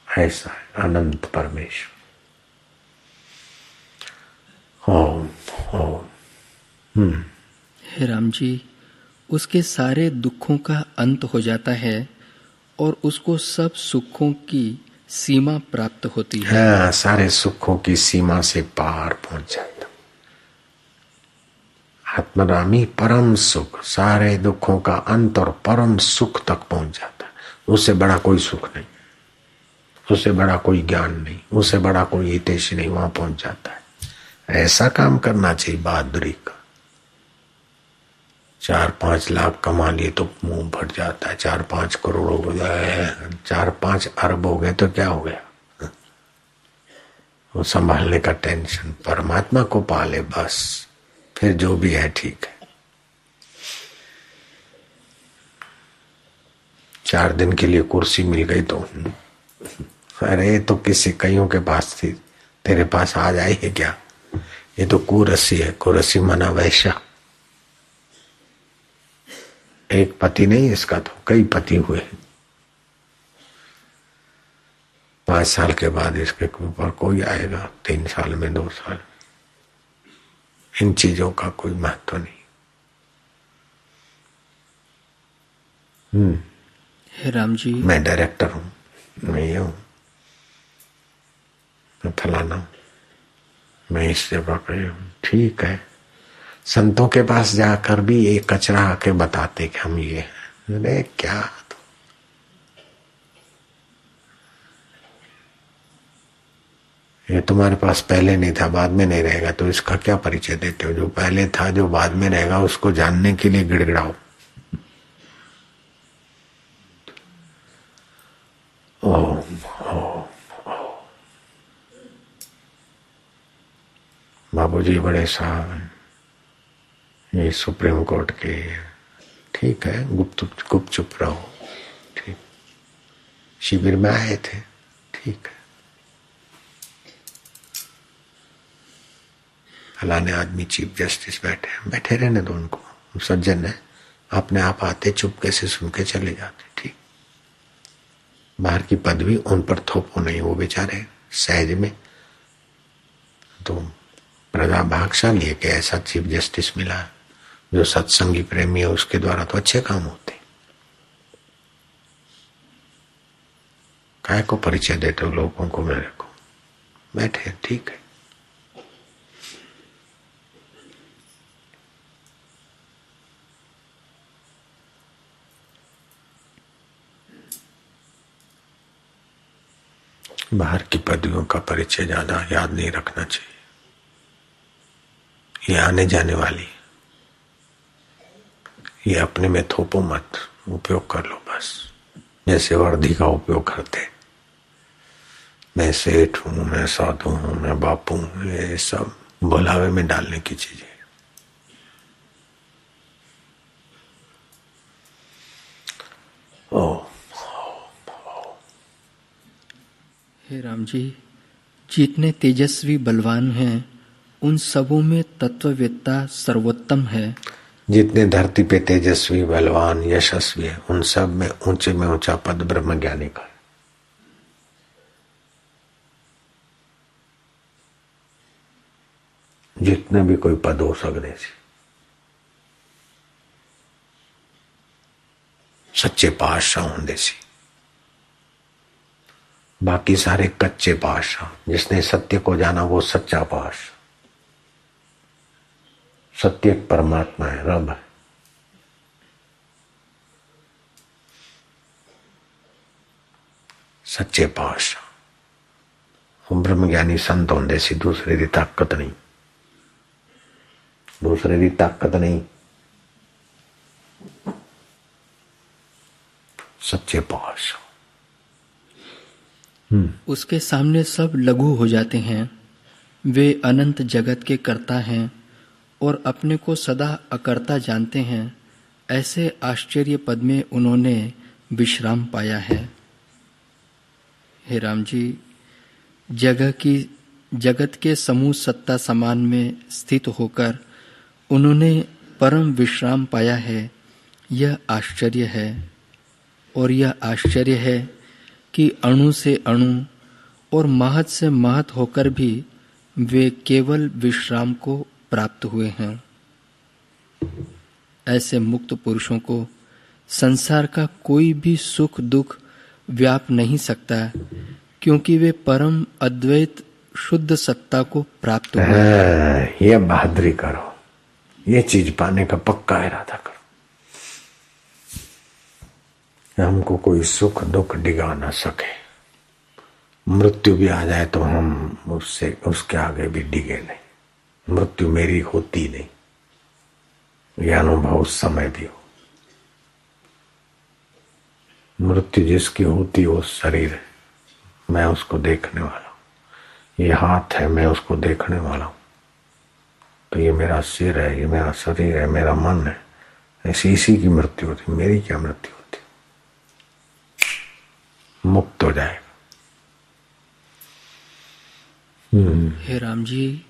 ऐसा है अनंत परमेश्वर। ओम ओम। हे राम जी, उसके सारे दुखों का अंत हो जाता है और उसको सब सुखों की सीमा प्राप्त होती है। हाँ, सारे सुखों की सीमा से पार पहुंच जाता। आत्मरामी परम सुख, सारे दुखों का अंत और परम सुख तक पहुंच जाता है। उससे बड़ा कोई सुख नहीं, उससे बड़ा कोई ज्ञान नहीं, उससे बड़ा कोई हितैषी नहीं, वहां पहुंच जाता है। ऐसा काम करना चाहिए बहादुरी का। 4-5 लाख कमा लिए तो मुंह फट जाता है। 4-5 करोड़ हो जाए, 4-5 अरब हो गए तो क्या हो गया? वो संभालने का टेंशन। परमात्मा को पाले बस, फिर जो भी है ठीक है। 4 दिन के लिए कुर्सी मिल गई तो अरे तो किसी कईयों के पास थी, तेरे पास आज आई है क्या? ये तो कुरसी है। कुरसी मना वैश्या। एक पति नहीं इसका, तो कई पति हुए। 5 साल के बाद इसके ऊपर कोई आएगा, 3 साल में, 2 साल। इन चीजों का कोई महत्व नहीं। हे राम जी, मैं डायरेक्टर हूं, मैं ये हूं, मैं फलाना हूं, मैं इस जगह पे हूं। ठीक है, संतों के पास जाकर भी ये कचरा आके बताते कि हम ये हैं। अरे क्या, ये तुम्हारे पास पहले नहीं था, बाद में नहीं रहेगा, तो इसका क्या परिचय देते हो? जो पहले था, जो बाद में रहेगा, उसको जानने के लिए गिड़गिड़ाओ। ओम ओम। बाबूजी बड़े साहब हैं, ये सुप्रीम कोर्ट के। ठीक है, गुप चुप रहो। ठीक, शिविर में आए थे, ठीक है। फलाने आदमी चीफ जस्टिस बैठे, बैठे रहने दो उनको, सज्जन है, अपने आप आते, चुपके से सुन के चले जाते। ठीक, बाहर की पदवी उन पर थोपो नहीं, वो बेचारे सहज में। तो प्रजा भाग्यशाली है कि ऐसा चीफ जस्टिस मिला जो सत्संगी प्रेमी है, उसके द्वारा तो अच्छे काम होते। काय को परिचय देते हो लोगों को? मेरे को बैठे, ठीक है। बाहर की पदवियों का परिचय ज्यादा याद नहीं रखना चाहिए, ये आने जाने वाली। ये अपने में थोपो मत, उपयोग कर लो बस, जैसे वर्दी का उपयोग करते। मैं सेठ हूं, मैं साधु हूं, मैं बापू हूं, ये सब भुलावे में डालने की चीजें। ओ हे राम जी, जितने तेजस्वी बलवान हैं, उन सबों में तत्ववेत्ता सर्वोत्तम है। जितने धरती पे तेजस्वी, बलवान, यशस्वी है, उन सब में ऊंचा पद ब्रह्मज्ञानी का है। जितने भी कोई पद हो सकते थे, सच्चे पातशाह होंदे सी, बाकी सारे कच्चे पातशाह। जिसने सत्य को जाना वो सच्चा पातशाह। सत्य एक परमात्मा है, रब है। सच्चे पातशाह ब्रह्मज्ञानी संत होंदे सी, दूसरे दी ताकत नहीं, दूसरे दी ताकत नहीं, सच्चे पातशाह। उसके सामने सब लघु हो जाते हैं। वे अनंत जगत के कर्ता हैं और अपने को सदा अकर्ता जानते हैं। ऐसे आश्चर्य पद में उन्होंने विश्राम पाया है। हे राम जी, जगत के समूह सत्ता समान में स्थित होकर उन्होंने परम विश्राम पाया है। यह आश्चर्य है। और यह आश्चर्य है कि अणु से अणु और महत से महत होकर भी वे केवल विश्राम को प्राप्त हुए हैं। ऐसे मुक्त पुरुषों को संसार का कोई भी सुख दुख व्याप नहीं सकता, क्योंकि वे परम अद्वैत शुद्ध सत्ता को प्राप्त हुए हैं। ये बहादुरी करो, ये चीज पाने का पक्का इरादा करो। हमको कोई सुख दुख डिगा ना सके। मृत्यु भी आ जाए तो हम उसके आगे भी डिगे नहीं। मृत्यु मेरी होती नहीं, यह अनुभव उस समय भी हो। मृत्यु जिसकी होती वो शरीर है, मैं उसको देखने वाला हूं। ये हाथ है, मैं उसको देखने वाला हूं। तो ये मेरा सिर है, ये मेरा शरीर है, मेरा मन है। ऐसी इसी की मृत्यु होती, मेरी क्या मृत्यु होती। मुक्त हो जाएगा। हे राम जी,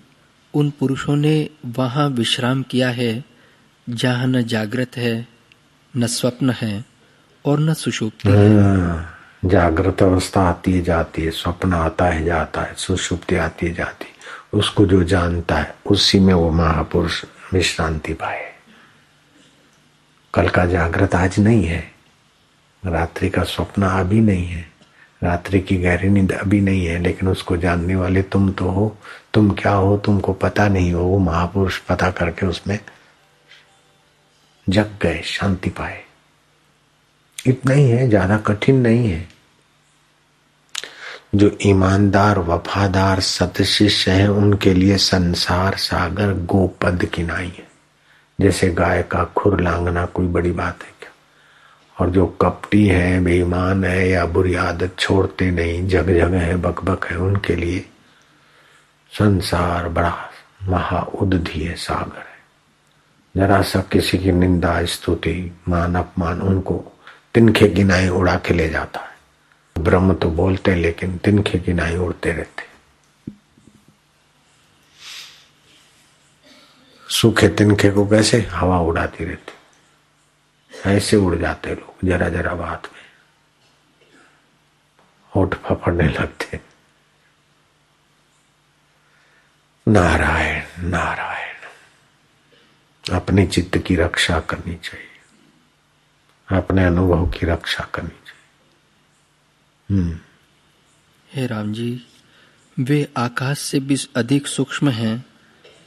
उन पुरुषों ने वहां विश्राम किया है जहां न जागृत है, न स्वप्न है और न सुषुप्ति है। जागृत अवस्था आती है जाती है, स्वप्न आता है जाता है, सुषुप्ति आती है जाती है। उसको जो जानता है उसी में वो महापुरुष विश्रांति पाए। कल का जागृत आज नहीं है, रात्रि का स्वप्न अभी नहीं है, रात्रि की गहरी नींद अभी नहीं है, लेकिन उसको जानने वाले तुम तो हो। तुम क्या हो तुमको पता नहीं हो, वो महापुरुष पता करके उसमें जग गए, शांति पाए। इतना ही है, ज्यादा कठिन नहीं है। जो ईमानदार वफादार सतशिष्य है उनके लिए संसार सागर गोपद की नाई है। जैसे गाय का खुर लांघना कोई बड़ी बात है क्या? और जो कपटी है, बेईमान है या बुरी आदत छोड़ते नहीं, जग जग है, बकबक है, उनके लिए संसार बड़ा महाउदधीय सागर है। जरा सा किसी की निंदा स्तुति मान अपमान उनको तिनखे की नाई उड़ा के ले जाता है। ब्रह्म तो बोलते लेकिन तिनखे की नाई उड़ते रहते। सूखे तिनखे को कैसे हवा उड़ाती रहती, ऐसे उड़ जाते लोग जरा जरा बात में, होठ फफड़ने लगते। नारायण नारायण। अपने चित्त की रक्षा करनी चाहिए, अपने अनुभव की रक्षा करनी चाहिए। हे राम जी, वे आकाश से भी अधिक सूक्ष्म हैं,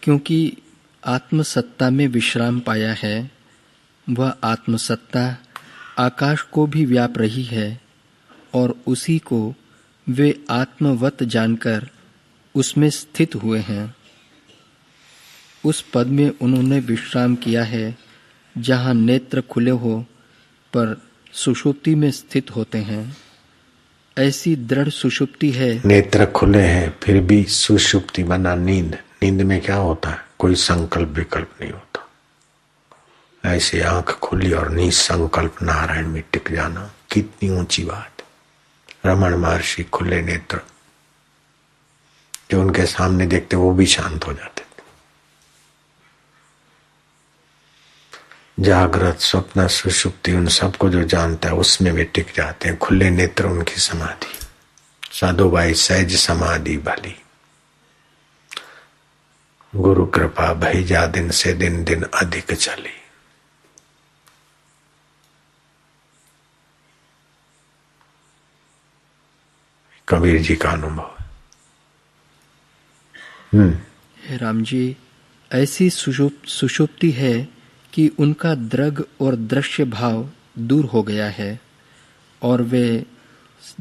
क्योंकि आत्मसत्ता में विश्राम पाया है। वह आत्मसत्ता आकाश को भी व्याप रही है और उसी को वे आत्मवत जानकर उसमें स्थित हुए हैं। उस पद में उन्होंने विश्राम किया है जहाँ नेत्र खुले हो पर सुषुप्ति में स्थित होते हैं। ऐसी दृढ़ सुषुप्ति है। नेत्र खुले हैं फिर भी सुषुप्ति बना नींद। नींद में क्या होता है? कोई संकल्प विकल्प नहीं होता। ऐसे आंख खुली और निसंकल्प नारायण में टिक जाना कितनी ऊंची बात। रमण महर्षि खुले नेत्र, जो उनके सामने देखते वो भी शांत हो जाते। जागृत स्वप्न सुषुप्ति उन सबको जो जानता है उसमें वे टिक जाते हैं। खुले नेत्र उनकी समाधि। साधुबाई सहज समाधि भली, गुरु कृपा भई जा दिन से दिन दिन अधिक चली। कबीर जी का अनुभव है। हे राम जी, ऐसी सुषुप्ति है कि उनका दृग और दृश्य भाव दूर हो गया है और वे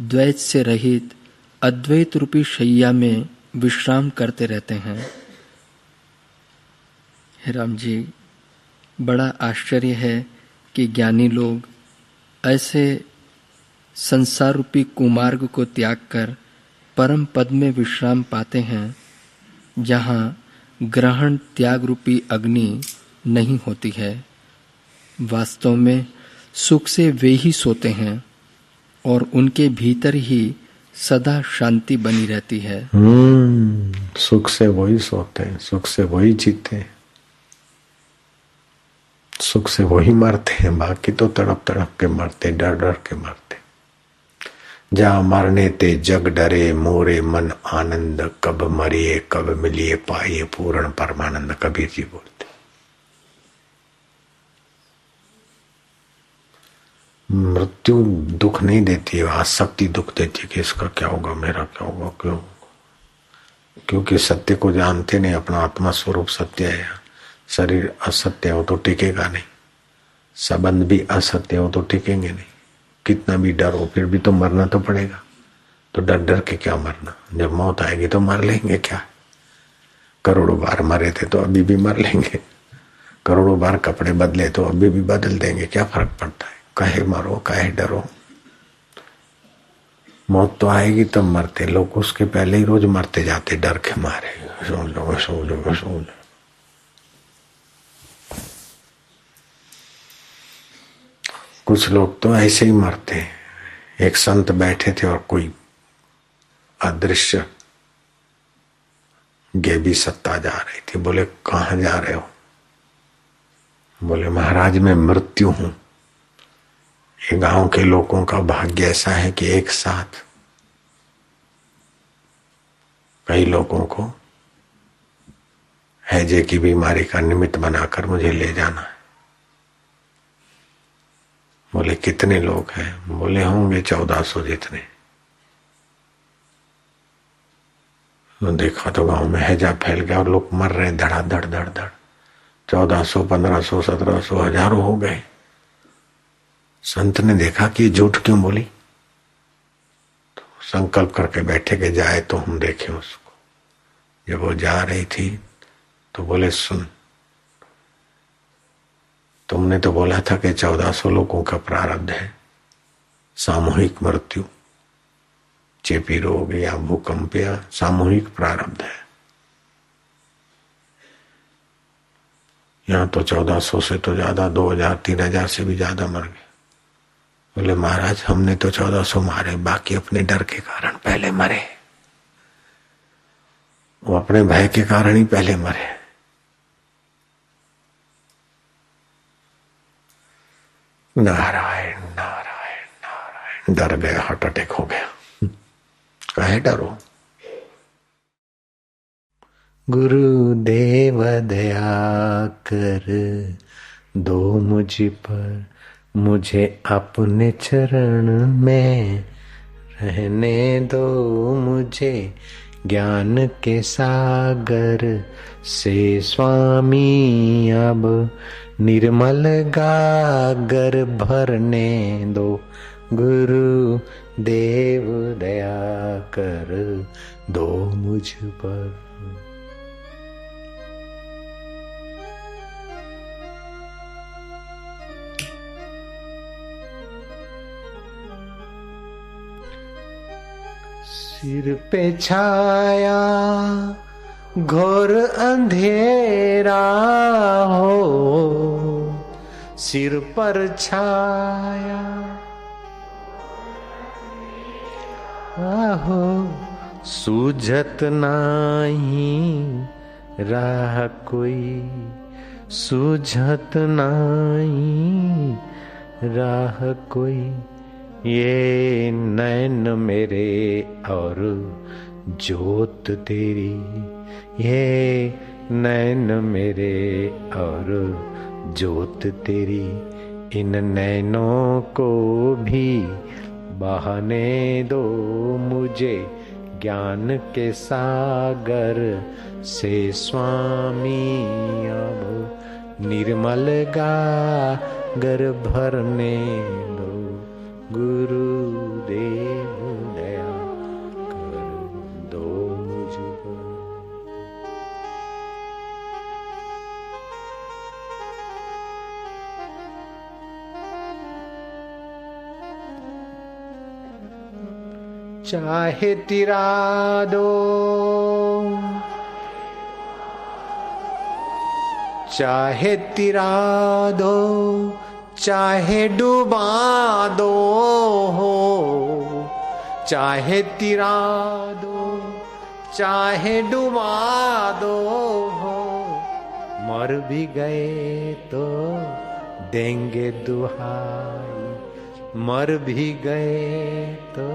द्वैत से रहित अद्वैत रूपी शैया में विश्राम करते रहते हैं। हे राम जी, बड़ा आश्चर्य है कि ज्ञानी लोग ऐसे संसार रूपी कुमार्ग को त्याग कर परम पद में विश्राम पाते हैं, जहाँ ग्रहण त्याग रूपी अग्नि नहीं होती है। वास्तव में सुख से वे ही सोते हैं और उनके भीतर ही सदा शांति बनी रहती है। सुख से वही सोते हैं, सुख से वही जीते हैं, सुख से वही मरते हैं। बाकी तो तड़प तड़प के मरते, डर डर के मरते। जा मरने ते जग डरे, मोरे मन आनंद, कब मरिए कब मिलिए पाइए पूर्ण परमानंद, कबीर जी बोलते। मृत्यु दुख नहीं देती है, आसक्ति दुख देती है कि इसका क्या होगा, मेरा क्या होगा, क्यों? क्योंकि सत्य को जानते नहीं। अपना आत्मा स्वरूप सत्य है, शरीर असत्य हो तो टिकेगा नहीं, संबंध भी असत्य हो तो टिकेंगे नहीं। कितना भी डर हो फिर भी तो मरना तो पड़ेगा। तो डर डर के क्या मरना, जब मौत आएगी तो मर लेंगे। क्या करोड़ों बार मरे थे तो अभी भी मर लेंगे, करोड़ों बार कपड़े बदले तो अभी भी बदल देंगे। क्या फर्क पड़ता है, काहे मरो काहे डरो। मौत तो आएगी तब मरते, लोग उसके पहले ही रोज मरते जाते डर के मारे। सो लो सो लो सो लो। कुछ लोग तो ऐसे ही मरते हैं। एक संत बैठे थे और कोई अदृश्य गेबी सत्ता जा रही थी। बोले कहाँ जा रहे हो? बोले महाराज मैं मृत्यु हूं। ये गांव के लोगों का भाग्य ऐसा है कि एक साथ कई लोगों को हैजे की बीमारी का निमित्त बनाकर मुझे ले जाना है। बोले कितने लोग हैं? बोले होंगे 1400 जितने। तो देखा तो गांव में हैजा फैल गया और लोग मर रहे धड़ाधड़ धड़ धड़। 1400 1500 1700 हजारों हो गए। संत ने देखा कि झूठ क्यों बोली, तो संकल्प करके बैठे के जाए तो हम देखें उसको। जब वो जा रही थी तो बोले सुन, तुमने तो बोला था कि 1400 लोगों का प्रारब्ध है, सामूहिक मृत्यु, चेपी रोग या भूकंप या सामूहिक प्रारब्ध है। यहाँ तो 1400 से तो ज्यादा 2000 3000 से भी ज्यादा मर गए। बोले महाराज हमने तो 1400 मारे, बाकी अपने डर के कारण पहले मरे। वो अपने भय के कारण ही पहले मरे। नारायण नारायण नारायण। डर गया, हार्ट अटैक हो गया। काहे डरो? गुरुदेव दया कर दो मुझ पर, मुझे अपने चरण में रहने दो। मुझे ज्ञान के सागर से स्वामी अब निर्मल गागर भरने दो। गुरु देव दया कर दो मुझ पर। सिर पे छाया घोर अंधेरा हो, सिर पर छाया आहो, सूझत नाही राह कोई, सूझत नाही राह कोई। ये नैन मेरे और जोत तेरी, ये नैन मेरे और जोत तेरी। इन नैनों को भी बहने दो मुझे ज्ञान के सागर से स्वामी, अब निर्मल गागर भरने दो गुरुदेव, दया कर दो मुझ पर। चाहे तिरा दो, चाहे तिरा दो, चाहे डुबा दो हो, चाहे तिरा दो, चाहे डुबा दो हो, मर भी गए तो देंगे दुहाई, मर भी गए तो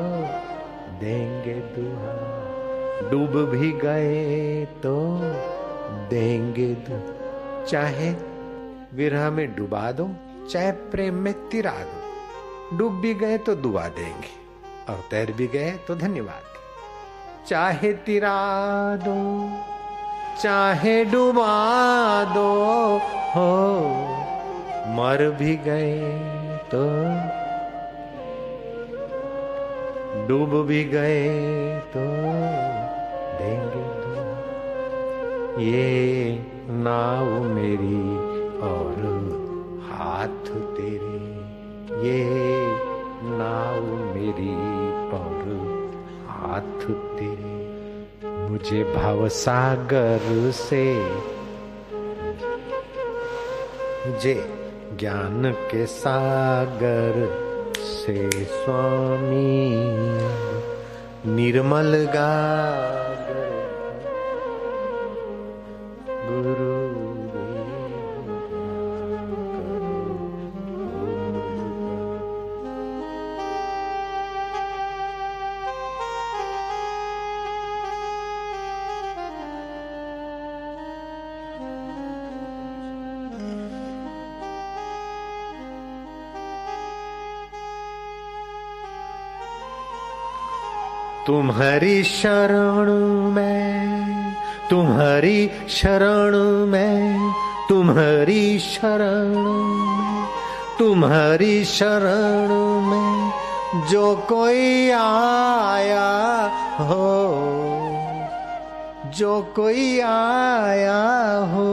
देंगे दुहाई, डूब भी गए तो देंगे चाहे विरह में डुबा दो, चाहे प्रेम में तिरा दो, डूब भी गए तो दुआ देंगे और तैर भी गए तो धन्यवाद। चाहे तिरा दो, चाहे डुबा दो हो, मर भी गए तो डूब भी गए तो देंगे दुआ। ये नाव मेरी और हाथ तेरे, ये नाव मेरी और हाथ तेरे, मुझे भवसागर से, मुझे ज्ञान के सागर से स्वामी, निर्मल गागर गुरुदेव तुम्हारी शरण में, तुम्हारी शरण में, तुम्हारी शरण में, तुम्हारी शरण में जो कोई आया हो, जो कोई आया हो,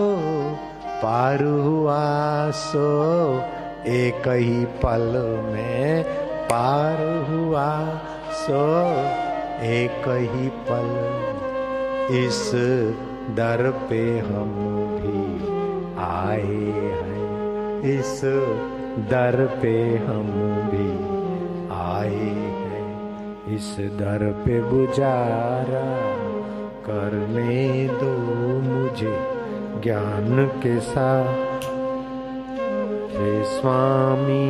पार हुआ सो एक ही पल में, पार हुआ सो एक ही पल। इस दर पे हम भी आए हैं, इस दर पे हम भी आए हैं, इस दर पे गुजारा करने दो मुझे ज्ञान के साथ हे स्वामी।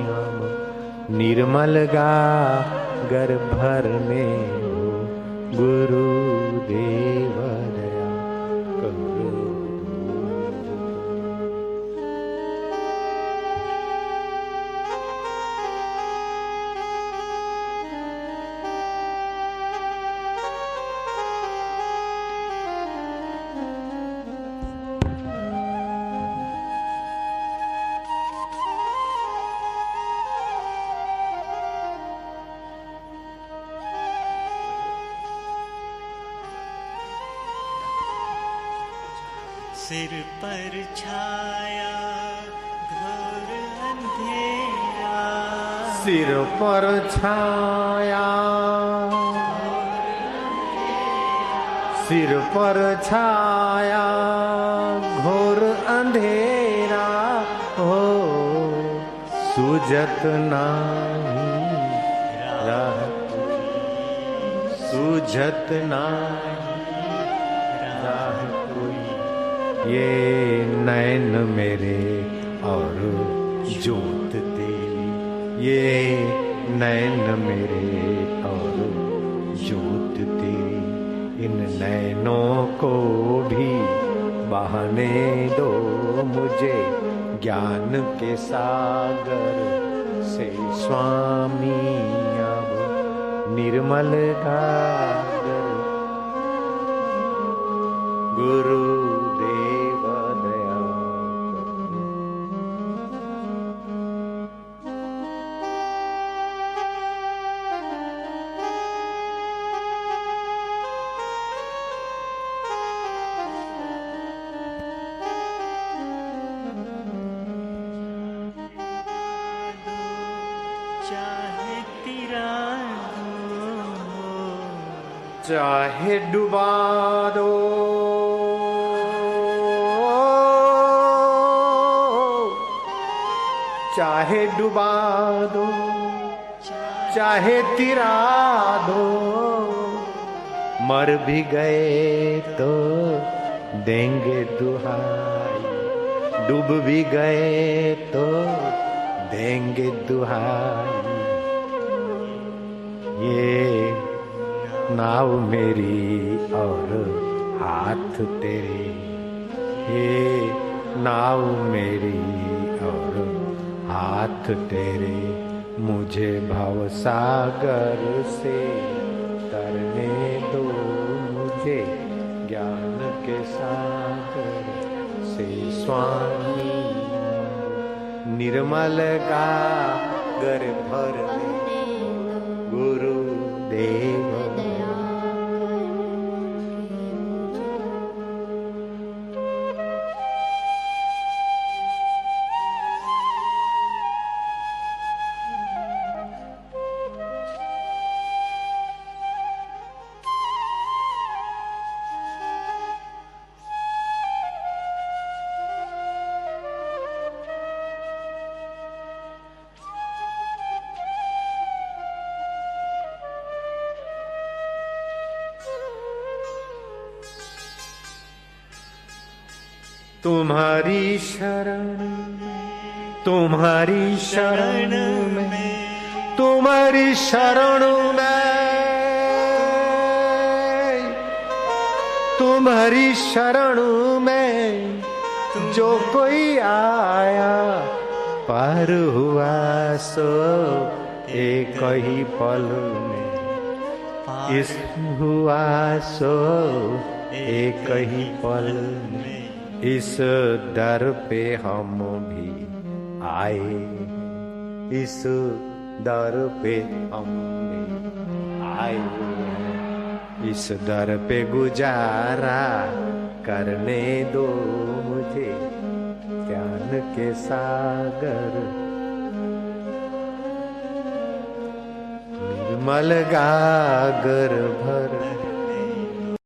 हम निर्मल गागर भरने हो गुरुदेव दया करो। सिर पर छाया घोर अंधेरा, सिर पर छाया, सिर पर छाया घोर अंधेरा हो, सूझत नहीं राह, सूझत नहीं राह कोई। ये नैन मेरे और जोत तेरी, ये नैन मेरे और जोत तेरी, इन नैनों को भी बहाने दो मुझे ज्ञान के सागर से स्वामी। निर्मल गागर गुरुदेव दया चाहे तिरा चाहे डुबा दो चाहे डुबा दो चाहे तिरा दो मर भी गए तो देंगे दुहाई डूब भी गए तो देंगे दुहाई ये नाव मेरी और हाथ तेरे ये नाव मेरी और हाथ तेरे मुझे भवसागर से तरने दो मुझे ज्ञान के सागर से स्वामी निर्मल गागर भरने गुरुदेव तुम्हारी शरण तुम्हारी शरण में तुम्हारी शरण में तुम्हारी शरण में जो कोई आया पार हुआ सो एक ही पल में इस हुआ सो एक ही पल में इस दर पे हम भी आए इस दर पे हम भी आए इस दर पे गुजारा करने दो मुझे ज्ञान के सागर निर्मल गागर भर